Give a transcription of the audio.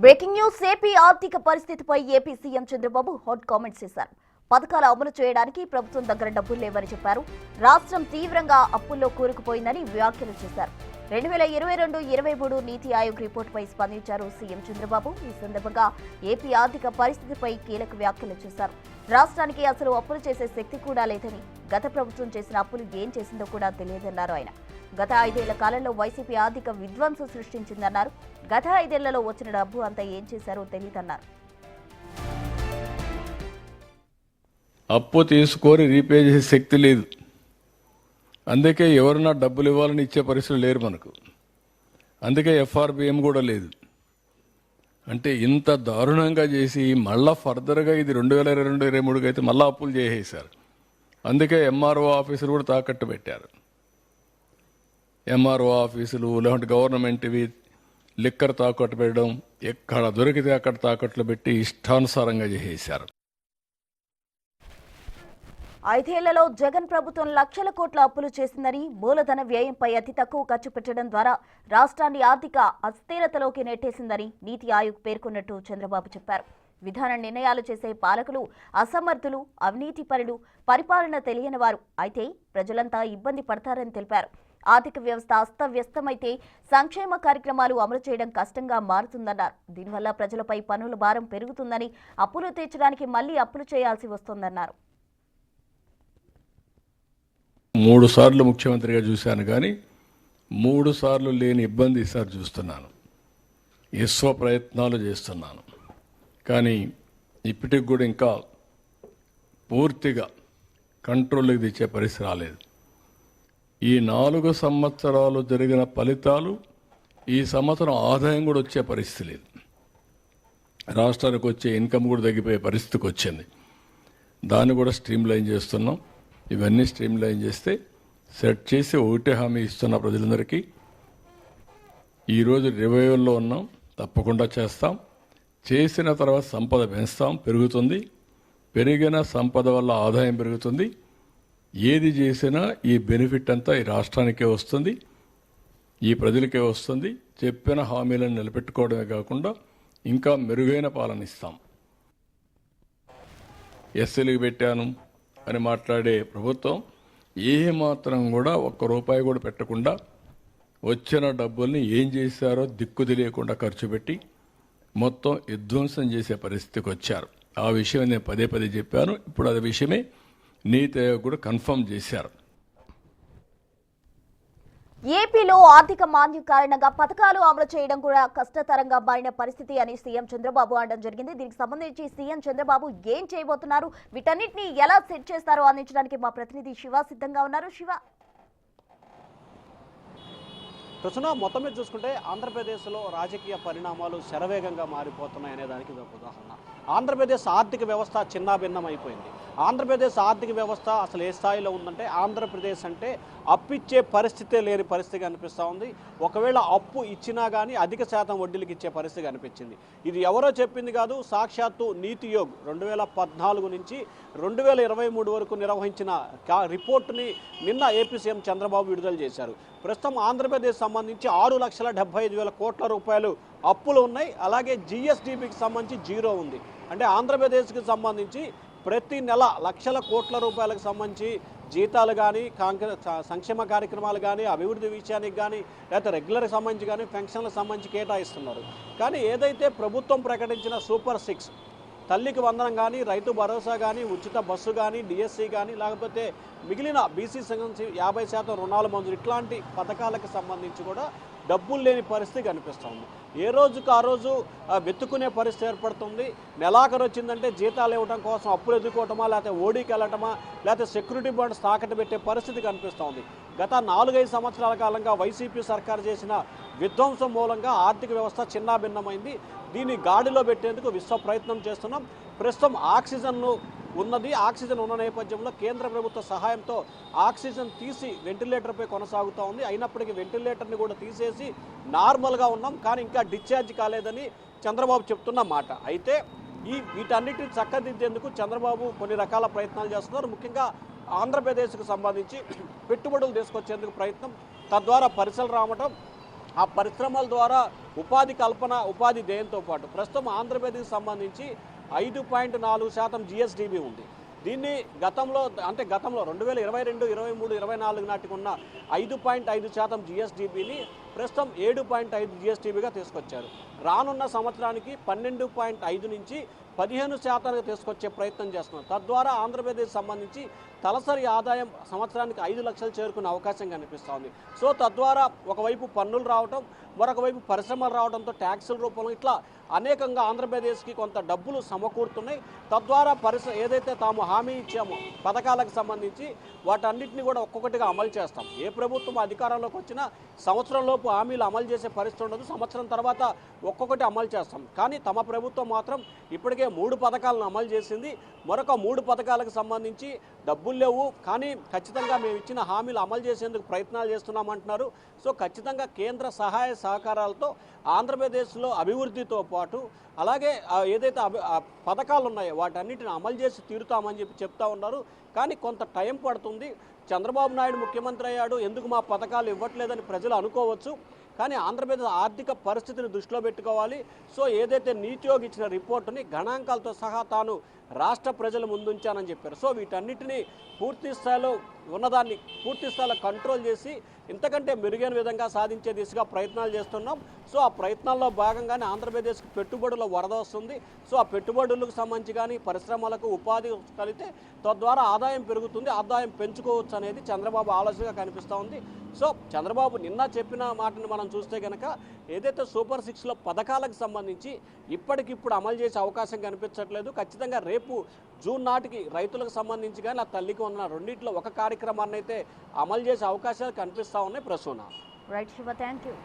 Breaking news AP ఆర్థిక పరిస్థితిపై AP CM Chandrababu hot comments చేశారు. పథకాలు అమలు చేయడానికి ప్రభుత్వం దగ్గర డబ్బులు లేవని చెప్పారు. రాష్ట్రం తీవ్రంగా అప్పుల్లో కూరుకుపోయిందని వ్యాఖ్యలు చేశారు. 2022-23 నీతి ఆయోగ్ రిపోర్టుపై స్పందించారు సీఎం చంద్రబాబు. ఈ సందర్భంగా ఏపీ ఆర్థిక పరిస్థితిపై కీలక వ్యాఖ్యలు చేశారు. రాష్ట్రానికి అసలు అప్పులు చేసే శక్తి కూడా లేదని, గత ప్రభుత్వం చేసిన అప్పులు ఏం చేసిందో కూడా తెలియదన్నారు ఆయన. గత 5 ఏళ్ల కాలంలో వైసీపీ ఆర్థిక విధ్వంసం సృష్టించిందన్నారు. గత 5 ఏళ్లలో వచ్చిన డబ్బు అంతా ఏం చేశారో తెలియదన్నారు. అప్పు తీసుకొని రీపే చేసే శక్తి లేదు. అందుకే ఎవరన్నా డబ్బులు ఇవ్వాలని ఇచ్చే పరిస్థితులు లేరు మనకు. అందుకే ఎఫ్ఆర్బిఎం కూడా లేదు. అంటే ఇంత దారుణంగా చేసి మళ్ళా ఫర్దర్గా ఇది 2022-23 అయితే మళ్ళీ అప్పులు చేసేసారు. అందుకే ఎంఆర్ఓ ఆఫీసులు కూడా తాకట్టు పెట్టారు. ఎంఆర్ఓ ఆఫీసులు లేదంటే గవర్నమెంట్వి లిక్కర్ తాకట్టు పెట్టడం, ఎక్కడ దొరికితే అక్కడ తాకట్లు పెట్టి ఇష్టానుసారంగా చేసేసారు. 5 ఏళ్లలో జగన్ ప్రభుత్వం లక్షల కోట్ల అప్పులు చేసిందని, మూలధన వ్యయంపై అతి తక్కువ ఖర్చు పెట్టడం ద్వారా రాష్ట్రాన్ని ఆర్థిక అస్థిరతలోకి నెట్టేసిందని నీతి ఆయోగ్ పేర్కొన్నట్టు చంద్రబాబు చెప్పారు. విధాన నిర్ణయాలు చేసే పాలకులు అసమర్థులు, అవినీతిపరులు, పరిపాలన తెలియని వారు అయితే ప్రజలంతా ఇబ్బంది పడతారని తెలిపారు. ఆర్థిక వ్యవస్థ అస్తవ్యస్తమైతే సంక్షేమ కార్యక్రమాలు అమలు చేయడం కష్టంగా మారుతుందన్నారు. దీనివల్ల ప్రజలపై పన్నుల భారం పెరుగుతుందని, అప్పులు తీర్చడానికి మళ్లీ అప్పులు చేయాల్సి వస్తోందన్నారు. 3 సార్లు ముఖ్యమంత్రిగా చూశాను, కానీ 3 సార్లు లేని ఇబ్బంది ఈసారి చూస్తున్నాను. విశ్వ ప్రయత్నాలు చేస్తున్నాను, కానీ ఇప్పటికి కూడా ఇంకా పూర్తిగా కంట్రోల్కి తెచ్చే పరిస్థితి రాలేదు. ఈ 4 సంవత్సరాలు జరిగిన ఫలితాలు ఈ సంవత్సరం ఆదాయం కూడా వచ్చే పరిస్థితి లేదు. రాష్ట్రానికి వచ్చే ఇన్కమ్ కూడా తగ్గిపోయే పరిస్థితికి వచ్చింది. దాన్ని కూడా స్ట్రీమ్లైన్ చేస్తున్నాం. ఇవన్నీ స్ట్రీమ్లైన్ చేస్తే సెట్ చేసి ఒకటే హామీ ఇస్తున్న ప్రజలందరికీ, ఈరోజు రివైవల్లో ఉన్నాం, తప్పకుండా చేస్తాం. చేసిన తర్వాత సంపద పెంచుతాం, పెరుగుతుంది. పెరిగిన సంపద వల్ల ఆదాయం పెరుగుతుంది. ఏది చేసినా ఈ బెనిఫిట్ అంతా ఈ రాష్ట్రానికే వస్తుంది, ఈ ప్రజలకే వస్తుంది. చెప్పిన హామీలను నిలబెట్టుకోవడమే కాకుండా ఇంకా మెరుగైన పాలన ఇస్తాం. ఎస్సీలకు పెట్టాను అని మాట్లాడే ప్రభుత్వం ఏమాత్రం కూడా ₹1 కూడా పెట్టకుండా వచ్చిన డబ్బుల్ని ఏం చేశారో దిక్కు తెలియకుండా ఖర్చు పెట్టి మొత్తం విధ్వంసం చేసే పరిస్థితికి వచ్చారు. ఆ విషయం నేను పదే చెప్పాను. ఇప్పుడు అది విషయమే నీతి ఆయోగ్ కూడా కన్ఫర్మ్ చేశారు. ఏపీలో ఆర్థిక మాంద్యం కారణంగా పథకాలు అమలు చేయడం కూడా కష్టతరంగా మారిన పరిస్థితి అని సీఎం చంద్రబాబు అనడం జరిగింది. దీనికి సంబంధించి సీఎం చంద్రబాబు ఏం చేయబోతున్నారు, వీటన్నిటిని ఎలా సెట్ చేస్తారో అందించడానికి మా ప్రతినిధి శివ సిద్ధంగా ఉన్నారు. శివ, ప్రస్తుతం మొత్తం మీద చూసుకుంటే ఆంధ్రప్రదేశ్లో రాజకీయ పరిణామాలు శరవేగంగా మారిపోతున్నాయనే దానికి ఇది ఒక ఉదాహరణ. ఆంధ్రప్రదేశ్ ఆర్థిక వ్యవస్థ చిన్నాభిన్నం అయిపోయింది. ఆంధ్రప్రదేశ్ ఆర్థిక వ్యవస్థ అసలు ఏ స్థాయిలో ఉందంటే, ఆంధ్రప్రదేశ్ అంటే అప్పిచ్చే పరిస్థితే లేని పరిస్థితి కనిపిస్తూ ఉంది. ఒకవేళ అప్పు ఇచ్చినా కానీ అధిక శాతం వడ్డీలకు ఇచ్చే పరిస్థితి కనిపించింది. ఇది ఎవరో చెప్పింది కాదు, సాక్షాత్తు నీతి ఆయోగ్ 2014 నుంచి 2023 వరకు నిర్వహించిన రిపోర్టుని నిన్న ఏపీ సీఎం చంద్రబాబు విడుదల చేశారు. ప్రస్తుతం ఆంధ్రప్రదేశ్ సంబంధించి 6,75,000 కోట్ల రూపాయలు అప్పులు ఉన్నాయి. అలాగే జిఎస్డిపికి సంబంధించి 0 ఉంది. అంటే ఆంధ్రప్రదేశ్కి సంబంధించి ప్రతి నెల లక్షల కోట్ల రూపాయలకు సంబంధించి జీతాలు కానీ, సంక్షేమ కార్యక్రమాలు కానీ, అభివృద్ధి విషయానికి కానీ, లేకపోతే రెగ్యులర్కి సంబంధించి కానీ, పెన్షన్లకు సంబంధించి కేటాయిస్తున్నారు. కానీ ఏదైతే ప్రభుత్వం ప్రకటించిన సూపర్ 6 తల్లికి వందనం కానీ, రైతు భరోసా కానీ, ఉచిత బస్సు కానీ, డిఎస్సి కానీ, లేకపోతే మిగిలిన బీసీ సంబంధించి 50% రుణాలు మంజూరు, ఇట్లాంటి పథకాలకు సంబంధించి కూడా డబ్బులు లేని పరిస్థితి కనిపిస్తుంది. ఏ రోజుకు ఆ రోజు వెతుక్కునే పరిస్థితి ఏర్పడుతుంది. నెలాఖరు వచ్చిందంటే జీతాలు ఇవ్వడం కోసం అప్పులు ఎదుర్కోవటమా, లేకపోతే ఓడీకి వెళ్ళటమా, లేకపోతే సెక్యూరిటీ బాండ్స్ తాకట్టు పెట్టే పరిస్థితి కనిపిస్తుంది. గత 4-5 సంవత్సరాల కాలంగా వైసీపీ సర్కారు చేసిన విధ్వంసం మూలంగా ఆర్థిక వ్యవస్థ చిన్నాభిన్నమైంది. దీన్ని గాడిలో పెట్టేందుకు విశ్వ ప్రయత్నం చేస్తున్నాం. ప్రస్తుతం ఆక్సిజన్ను ఉన్నది. ఆక్సిజన్ ఉన్న నేపథ్యంలో కేంద్ర ప్రభుత్వ సహాయంతో ఆక్సిజన్ తీసి వెంటిలేటర్పై కొనసాగుతూ ఉంది. అయినప్పటికీ వెంటిలేటర్ని కూడా తీసేసి నార్మల్గా ఉన్నాం, కానీ ఇంకా డిశ్చార్జ్ కాలేదని చంద్రబాబు చెప్తున్న మాట. అయితే వీటన్నిటిని చక్కదిద్దేందుకు చంద్రబాబు కొన్ని రకాల ప్రయత్నాలు చేస్తున్నారు. ముఖ్యంగా ఆంధ్రప్రదేశ్కు సంబంధించి పెట్టుబడులు తీసుకొచ్చేందుకు ప్రయత్నం, తద్వారా పరిశ్రమలు రావడం, ఆ పరిశ్రమల ద్వారా ఉపాధి కల్పన, ఉపాధి ధ్యేయంతో పాటు ప్రస్తుతం ఆంధ్రప్రదేశ్కి సంబంధించి 5.4% జిఎస్డిబి ఉంది. దీన్ని గతంలో 2022, 23, 24 నాటికి ఉన్న 5.5% జిఎస్డిబిని ప్రస్తుతం 7.5 జిఎస్డిబిగా తీసుకొచ్చారు. రానున్న సంవత్సరానికి 12.5 నుంచి 15% తీసుకొచ్చే ప్రయత్నం చేస్తున్నారు. తద్వారా ఆంధ్రప్రదేశ్ సంబంధించి తలసరి ఆదాయం సంవత్సరానికి 5 లక్షలు చేరుకునే అవకాశం కనిపిస్తోంది. సో తద్వారా ఒకవైపు పన్నులు రావడం, మరొక వైపు పరిశ్రమలు రావడంతో ట్యాక్సుల రూపంలో ఇట్లా అనేకంగా ఆంధ్రప్రదేశ్కి కొంత డబ్బులు సమకూరుతున్నాయి. తద్వారా ఏదైతే తాము హామీ ఇచ్చామో పథకాలకు సంబంధించి వాటన్నిటిని కూడా ఒక్కొక్కటిగా అమలు చేస్తాం. ఏ ప్రభుత్వం అధికారంలోకి వచ్చినా సంవత్సరంలోపు హామీలు అమలు చేసే పరిస్థితి ఉండదు. సంవత్సరం తర్వాత ఒక్కొక్కటి అమలు చేస్తాం. కానీ తమ ప్రభుత్వం మాత్రం ఇప్పటికే 3 పథకాలను అమలు చేసింది. మరొక 3 పథకాలకు సంబంధించి డబ్బులు లేవు, కానీ ఖచ్చితంగా మేము ఇచ్చిన హామీలు అమలు చేసేందుకు ప్రయత్నాలు చేస్తున్నామంటున్నారు. సో ఖచ్చితంగా కేంద్ర సహాయ సహకారాలతో ఆంధ్రప్రదేశ్లో అభివృద్ధితో పాటు అలాగే ఏదైతే పథకాలు ఉన్నాయో వాటన్నిటిని అమలు చేసి తీరుతామని చెప్తా ఉన్నారు. కానీ కొంత టైం పడుతుంది. చంద్రబాబు నాయుడు ముఖ్యమంత్రి అయ్యాడు, ఎందుకు మా పథకాలు ఇవ్వట్లేదని ప్రజలు అనుకోవచ్చు. కానీ ఆంధ్రప్రదేశ్ ఆర్థిక పరిస్థితిని దృష్టిలో పెట్టుకోవాలి. సో ఏదైతే నీతి ఆయోగ్ ఇచ్చిన రిపోర్టుని గణాంకాలతో సహా తాను రాష్ట్ర ప్రజల ముందుంచానని చెప్పారు. సో వీటన్నిటినీ పూర్తి స్థాయిలో ఉన్నదాన్ని పూర్తి స్థాయిలో కంట్రోల్ చేసి ఇంతకంటే మెరుగైన విధంగా సాధించే దిశగా ప్రయత్నాలు చేస్తున్నాం. సో ఆ ప్రయత్నాల్లో భాగంగానే ఆంధ్రప్రదేశ్కి పెట్టుబడుల వరద వస్తుంది. సో ఆ పెట్టుబడులకు సంబంధించి కానీ పరిశ్రమలకు ఉపాధి కలిగితే తద్వారా ఆదాయం పెరుగుతుంది, ఆదాయం పెంచుకోవచ్చు అనేది చంద్రబాబు ఆలోచనగా కనిపిస్తూ ఉంది. సో చంద్రబాబు నిన్న చెప్పిన మాటను మనం చూస్తే కనుక ఏదైతే సూపర్ 6లో పథకాలకు సంబంధించి ఇప్పటికిప్పుడు అమలు చేసే అవకాశం కనిపించట్లేదు. ఖచ్చితంగా రేపు జూన్ నాటికి రైతులకు సంబంధించి కానీ ఆ తల్లికి ఉన్న రెండింటిలో ఒక కార్యక్రమాన్ని అయితే అమలు చేసే అవకాశాలు కనిపిస్తూ ఉన్నాయి. Prasuna. Right Shiva, thank you.